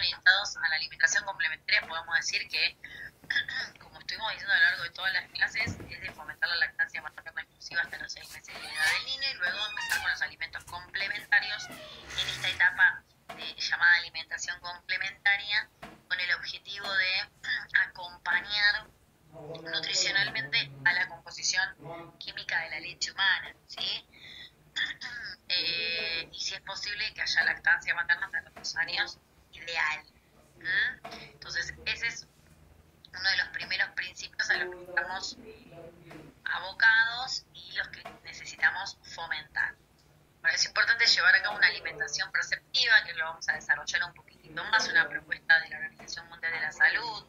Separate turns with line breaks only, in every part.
orientados a la alimentación complementaria, podemos decir que, como estuvimos diciendo a lo largo de todas las clases, es de fomentar la lactancia materna exclusiva hasta los 6 meses de edad del niño y luego empezar con los alimentos complementarios en esta etapa llamada alimentación complementaria, con el objetivo de acompañar nutricionalmente a la composición química de la leche humana, ¿sí? Y si es posible que haya lactancia materna hasta los 2 años, ideal. Entonces ese es uno de los primeros principios a los que estamos abocados y los que necesitamos fomentar. Bueno, es importante llevar a cabo una alimentación perceptiva, que lo vamos a desarrollar un poquitito más, una propuesta de la Organización Mundial de la Salud,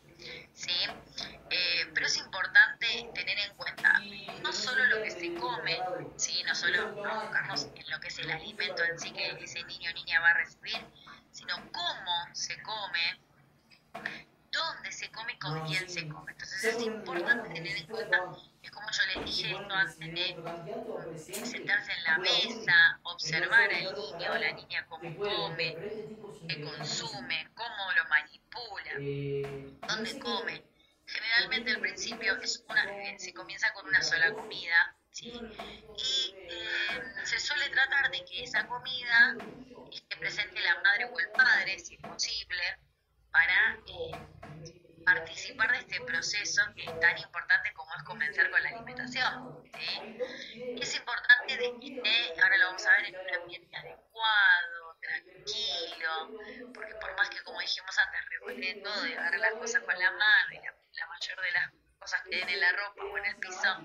¿sí? Pero es importante tener en cuenta no solo lo que se come, ¿sí? No solo abocarnos en lo que es el alimento en sí que ese niño o niña va a recibir, sino cómo se come, dónde se come y con quién se come. Entonces es importante tener en cuenta, es como yo les dije esto antes de sentarse en la mesa, observar al niño o la niña cómo come, qué consume, cómo lo manipula, dónde come. Generalmente al principio se comienza con una sola comida, ¿sí? Y se suele tratar de que esa comida esté presente la madre o el padre, si es posible, para participar de este proceso que es tan importante como es comenzar con la alimentación, ¿sí? Es importante de que esté, ahora lo vamos a ver, en un ambiente adecuado, tranquilo, porque por más que, como dijimos antes, revolé todo y agarrar las cosas con la mano y la mayor de las cosas que den en la ropa o en el piso,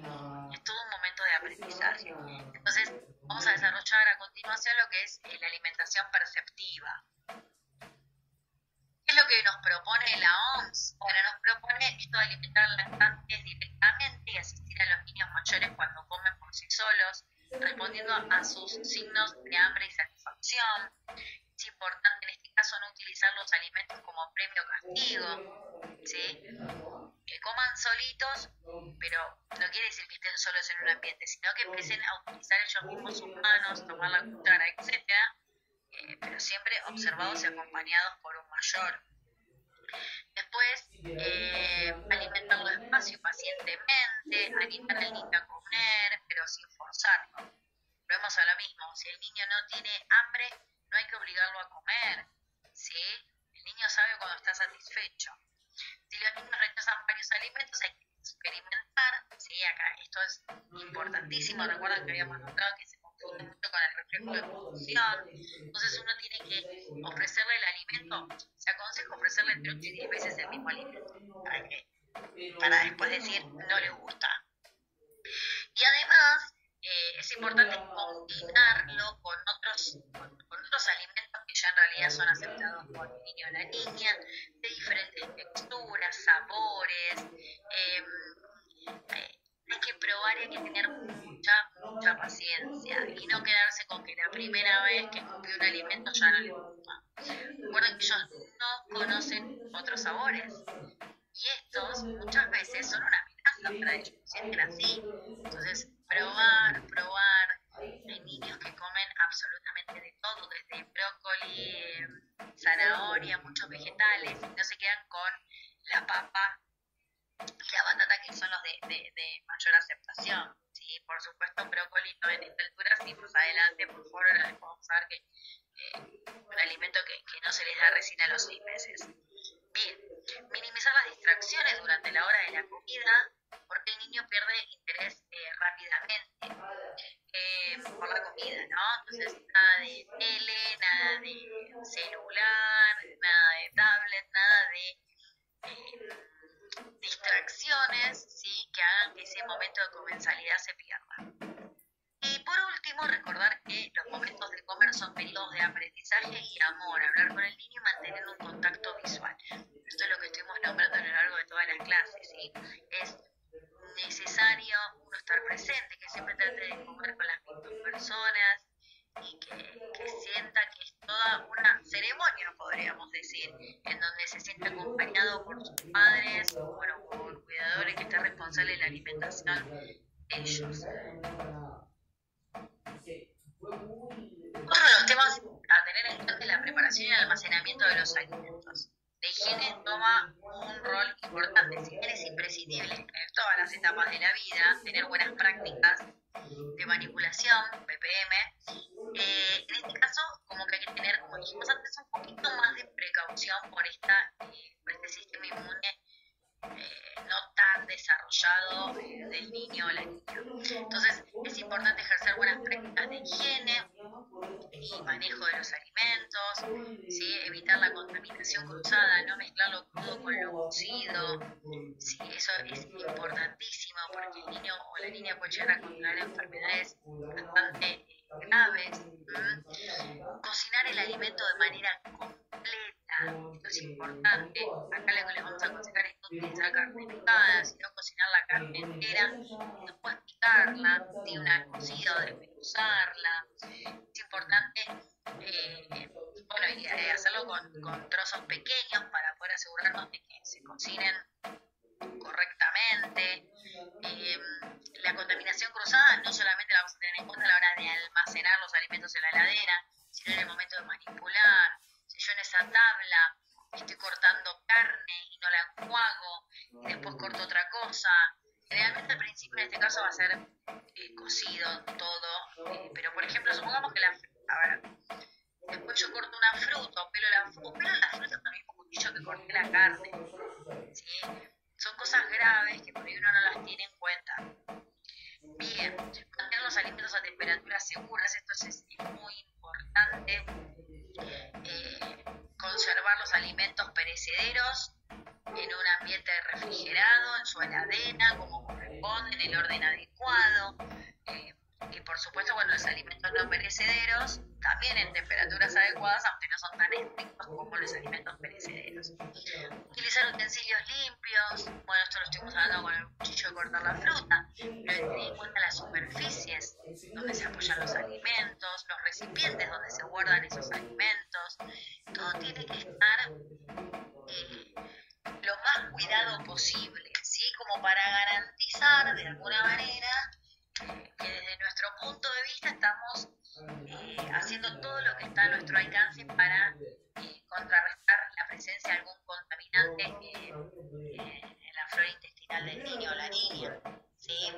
es todo un momento de aprendizaje. Entonces vamos a desarrollar a continuación lo que es la alimentación perceptiva. ¿Qué es lo que nos propone la OMS? Bueno, nos propone esto de alimentar lactantes directamente y asistir a los niños mayores cuando comen por sí solos, respondiendo a sus signos de hambre y satisfacción. Es importante en este caso no utilizar los alimentos como premio o castigo, ¿sí? Que coman solitos, pero no quiere decir que estén solos en un ambiente, sino que empiecen a utilizar ellos mismos sus manos, tomar la cuchara, etcétera, pero siempre observados y acompañados por un mayor. Después, alimentarlo despacio y pacientemente, animar al niño a comer, pero sin forzarlo. Volvemos a lo mismo, si el niño no tiene hambre, no hay que obligarlo a comer, ¿sí? El niño sabe cuando está satisfecho. Si los niños rechazan varios alimentos, hay que experimentar, ¿sí? Acá esto es importantísimo, recuerdan que habíamos notado que se confunde mucho con el reflejo de función, entonces uno tiene que ofrecerle el alimento, se aconseja ofrecerle entre 8 y 10 veces el mismo alimento, para después decir no le gusta. Y además, es importante combinarlo con otros alimentos que ya en realidad son aceptados por el niño o la niña, de diferentes texturas, sabores. Hay que probar y hay que tener mucha paciencia y no quedarse con que la primera vez que comió un alimento ya no le gusta. Recuerden que ellos no conocen otros sabores y estos muchas veces son una amenaza para ellos, se sienten así. Entonces, probar. Hay niños que comen absolutamente de todo, desde brócoli, zanahoria, muchos vegetales, y no se quedan con la papa y la batata, que son los de mayor aceptación. Sí, por supuesto, brócoli no en esta altura, sí, más adelante, por favor, ahora les vamos a ver que un alimento que no se les da recién a los 6 meses. Bien, minimizar las distracciones durante la hora de la comida, porque el niño pierde interés rápidamente por la comida, ¿no? Entonces, nada de tele, nada de celular, nada de tablet, nada de distracciones, ¿sí? Que hagan que ese momento de comensalidad se pierda. Y por último, recordar que los momentos de comer son periodos de aprendizaje y amor, hablar con el niño y mantener un contacto visual. Esto es lo que estuvimos nombrando a lo largo de todas las clases, ¿sí? Es necesario uno estar presente, que siempre trate de comer con las mismas personas y que sienta que es toda una ceremonia, podríamos decir, en donde se siente acompañado por sus padres, bueno, por cuidadores que estén responsables de la alimentación de ellos. Otro de los temas a tener en cuenta la preparación y el almacenamiento de los alimentos. La higiene toma un rol importante, si bien es imprescindible en todas las etapas de la vida tener buenas prácticas de manipulación, PPM, en este caso como que hay que tener, como dijimos antes, un poquito más de precaución por este sistema inmune no tan desarrollado del niño o la niña. Entonces es importante ejercer buenas prácticas de higiene y manejo de los alimentos, ¿sí? Evitar la contaminación cruzada, no mezclarlo crudo con lo cocido, ¿sí? Eso es importantísimo porque el niño o la niña puede llegar a contraer enfermedades bastante graves. Cocinar el alimento de manera completa, esto es importante. Acá lo que les vamos a aconsejar es no utilizar carne picada, sino cocinar la carne entera, después picarla, de una cocida o desmenuzarla. Es importante y hacerlo con trozos pequeños para poder asegurarnos de que se cocinen correctamente. La contaminación cruzada no solamente la vamos a tener en cuenta a la hora de almacenar los alimentos en la heladera, sino en el momento de manipular. Si yo en esa tabla estoy cortando carne y no la enjuago y después corto otra cosa, realmente al principio en este caso va a ser cocido todo, pero por ejemplo supongamos que después yo corto una fruta o pelo la fruta con el mismo cuchillo que corté la carne, ¿sí? Son cosas graves que por ahí uno no las tiene en cuenta. Bien, mantener los alimentos a temperaturas seguras, esto es muy importante. Conservar los alimentos perecederos en un ambiente refrigerado, en su heladera, como corresponde, en el orden adecuado. Y por supuesto, los alimentos no perecederos también en temperaturas adecuadas, aunque no son tan estrictos como los alimentos perecederos. Utilizar utensilios limpios, esto lo estuvimos hablando con el cuchillo de cortar la fruta, pero tener en cuenta las superficies donde se apoyan los alimentos, los recipientes donde se guardan esos alimentos. Todo tiene que estar lo más cuidado posible, ¿sí? Como para garantizar de alguna manera que desde nuestro punto de vista estamos haciendo todo lo que está a nuestro alcance para contrarrestar la presencia de algún contaminante en la flora intestinal del niño o la niña, ¿sí?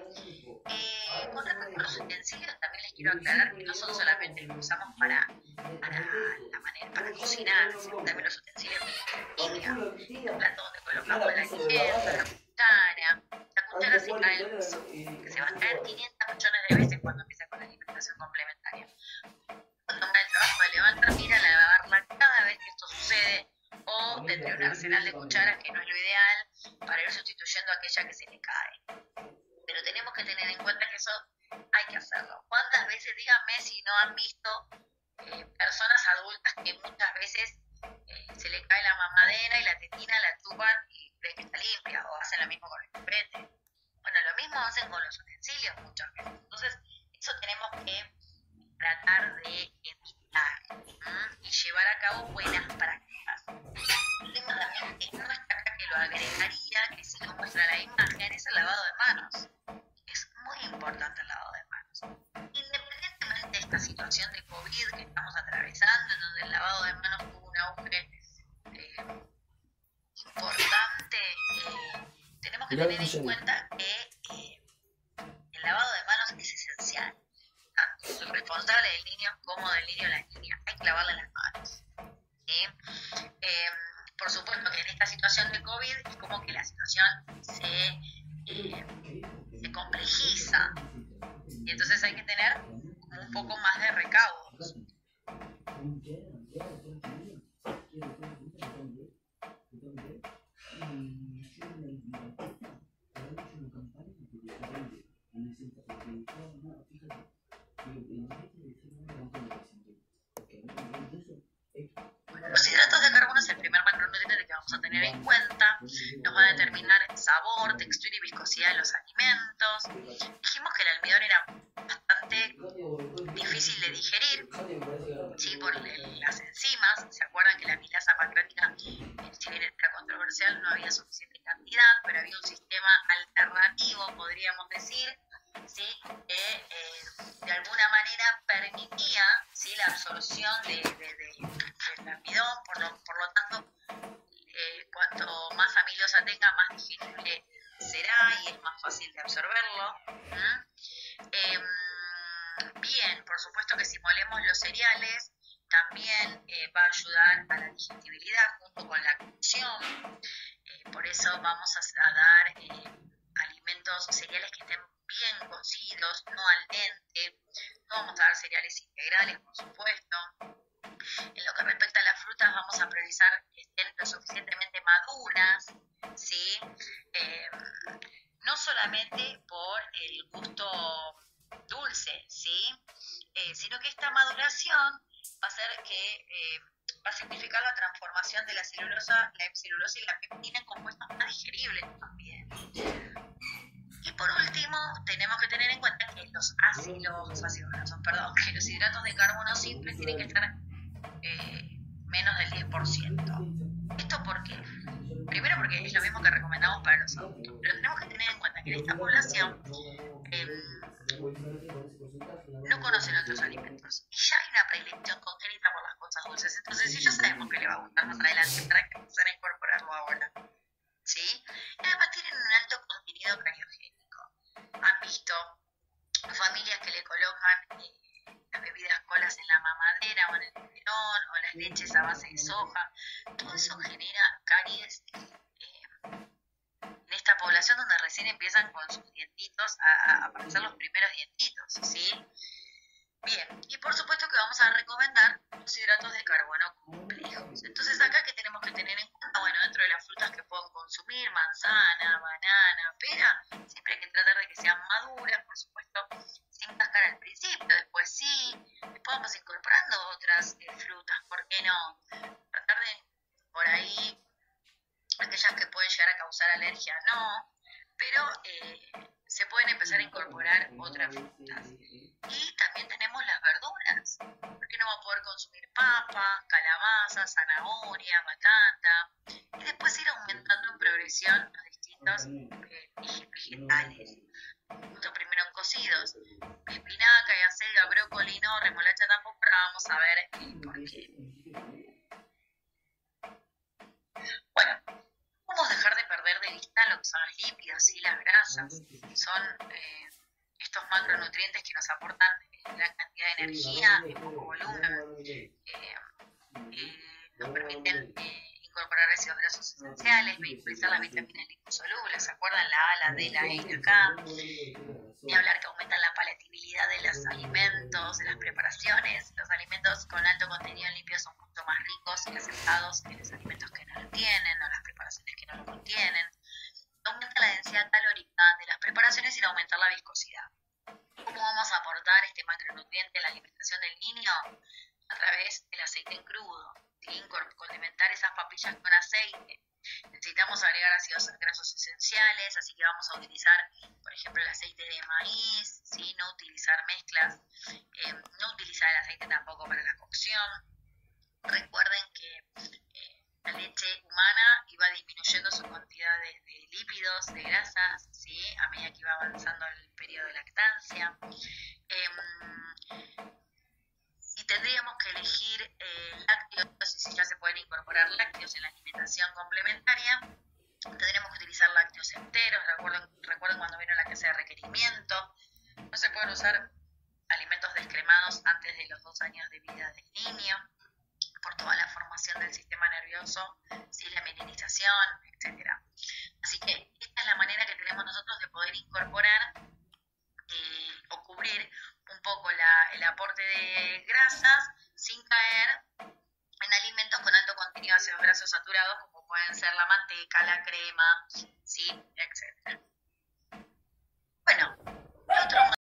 Con respecto a los utensilios, también les quiero aclarar que no son solamente los que usamos para cocinar, sino también los utensilios de cocina, el plato donde colocamos el alimento, la cuchara se cae al piso, que se va a caer 500 millones de veces cuando empieza con la alimentación complementaria. Tomar el trabajo de levantar, lavarla cada vez que esto sucede, o tendré un arsenal de cucharas que no es lo ideal para ir sustituyendo aquella que se le cae. Pero tenemos que tener en cuenta que eso hay que hacerlo. ¿Cuántas veces, díganme si no han visto personas adultas que muchas veces se le cae la mamadera y la tetina la chupan y creen que está limpia, o hacen lo mismo con el chupete? Lo mismo hacen con los utensilios muchas veces. Entonces, eso tenemos que tratar de evitar y llevar a cabo buenas prácticas. El tema también que no está acá, que lo agregaría, que sí lo muestra la imagen, es el lavado de manos. Es muy importante el lavado de manos. Independientemente de esta situación de COVID que estamos atravesando, en donde el lavado de manos tuvo un auge importante, tenemos que tener en cuenta que el lavado de manos es esencial, tanto el responsable del niño como del niño o la niña. Hay que lavarle las manos, ¿sí? Por supuesto que en esta situación de COVID es como que la situación se complejiza, y entonces hay que tener como un poco más de recaudos. Los hidratos de carbono es el primer macronutriente que vamos a tener en cuenta. Nos va a determinar el sabor, textura y viscosidad de los alimentos. Dijimos que el almidón era bastante difícil de digerir, ¿sí? Por las enzimas. ¿Se acuerdan que la amilasa pancreática, si bien era controversial, no había suficiente cantidad, pero había un sistema alternativo, podríamos decir, ¿sí? Que de alguna manera permitía, ¿sí?, la absorción de más amilosa tenga, más digerible será y es más fácil de absorberlo. Bien, por supuesto que si molemos los cereales, también va a ayudar a la digestibilidad junto con la cocción. Por eso vamos a dar alimentos, cereales que estén bien cocidos, no al dente. No vamos a dar cereales integrales, por supuesto. En lo que respecta a las frutas, vamos a priorizar que estén lo suficientemente maduras, ¿sí? No solamente por el gusto dulce, ¿sí? Sino que esta maduración va a hacer que va a significar la transformación de la celulosa y la pectina en compuestos más digeribles también. Y por último, tenemos que tener en cuenta que que los hidratos de carbono simples tienen que estar menos del 10%. ¿Esto por qué? Primero porque es lo mismo que recomendamos para los adultos, pero tenemos que tener en cuenta que en esta población no conocen otros alimentos y ya hay una predilección congénita por las cosas dulces. Entonces, si ya sabemos que le va a gustar más adelante, ¿para qué empezar a incorporarlo ahora? ¿Sí? Y además tienen un alto contenido cariogénico. Han visto familias que le colocan las bebidas colas en la mamadera o en el biberón o las leches a base de soja. Todo eso genera caries en esta población donde recién empiezan con sus dientitos a aparecer los primeros dientitos, ¿sí? Bien, y por supuesto que vamos a recomendar los hidratos de carbono complejos. Entonces acá que tenemos que tener en cuenta, bueno, dentro de las frutas que pueden consumir, manzana, banana, pera, siempre hay que tratar de que sean maduras, por supuesto, sin cascar al principio, después sí, después vamos incorporando otras frutas, ¿por qué no? Tratar de, por ahí, aquellas que pueden llegar a causar alergia, no, pero se pueden empezar a incorporar otras frutas. Y también tenemos las verduras, porque no va a poder consumir papa, calabaza, zanahoria, batata, y después ir aumentando en progresión los distintos vegetales. Esto primero en cocidos, espinaca y acelga, brócoli, no, remolacha tampoco, pero vamos a ver por qué. Bueno, podemos dejar de perder de vista lo que son los lípidos y las grasas. Son estos macronutrientes que nos aportan gran cantidad de energía en poco volumen. Nos permiten incorporar ácidos grasos esenciales, vehiculizar las vitaminas liposolubles. ¿Se acuerdan? La A, la D, la E y la K. Ni hablar que aumentan la palatabilidad de los alimentos, de las preparaciones. Los alimentos con alto contenido en lípidos son mucho más ricos y aceptados que los alimentos que no lo tienen o las preparaciones que no lo contienen. Aumenta la densidad calórica de las preparaciones sin aumentar la viscosidad. ¿Cómo vamos a aportar este macronutriente en la alimentación del niño? A través del aceite en crudo, ¿sí? Condimentar esas papillas con aceite. Necesitamos agregar ácidos grasos esenciales, así que vamos a utilizar, por ejemplo, el aceite de maíz, ¿sí? No utilizar mezclas, no utilizar el aceite tampoco para la cocción. Recuerden que la leche humana iba disminuyendo su cantidad de lípidos, de grasas, ¿sí? A medida que iba avanzando el periodo de lactancia. Si tendríamos que elegir lácteos, y si ya se pueden incorporar lácteos en la alimentación complementaria, tendremos que utilizar lácteos enteros. Recuerden cuando vieron la clase de requerimiento. No se pueden usar alimentos descremados antes de los 2 años de vida del niño, por toda la formación del sistema nervioso, ¿sí? La mielinización, etc. Así que esta es la manera que tenemos nosotros de poder incorporar o cubrir un poco el aporte de grasas sin caer en alimentos con alto contenido de ácidos grasos saturados, como pueden ser la manteca, la crema, ¿sí? Etc. Bueno, otro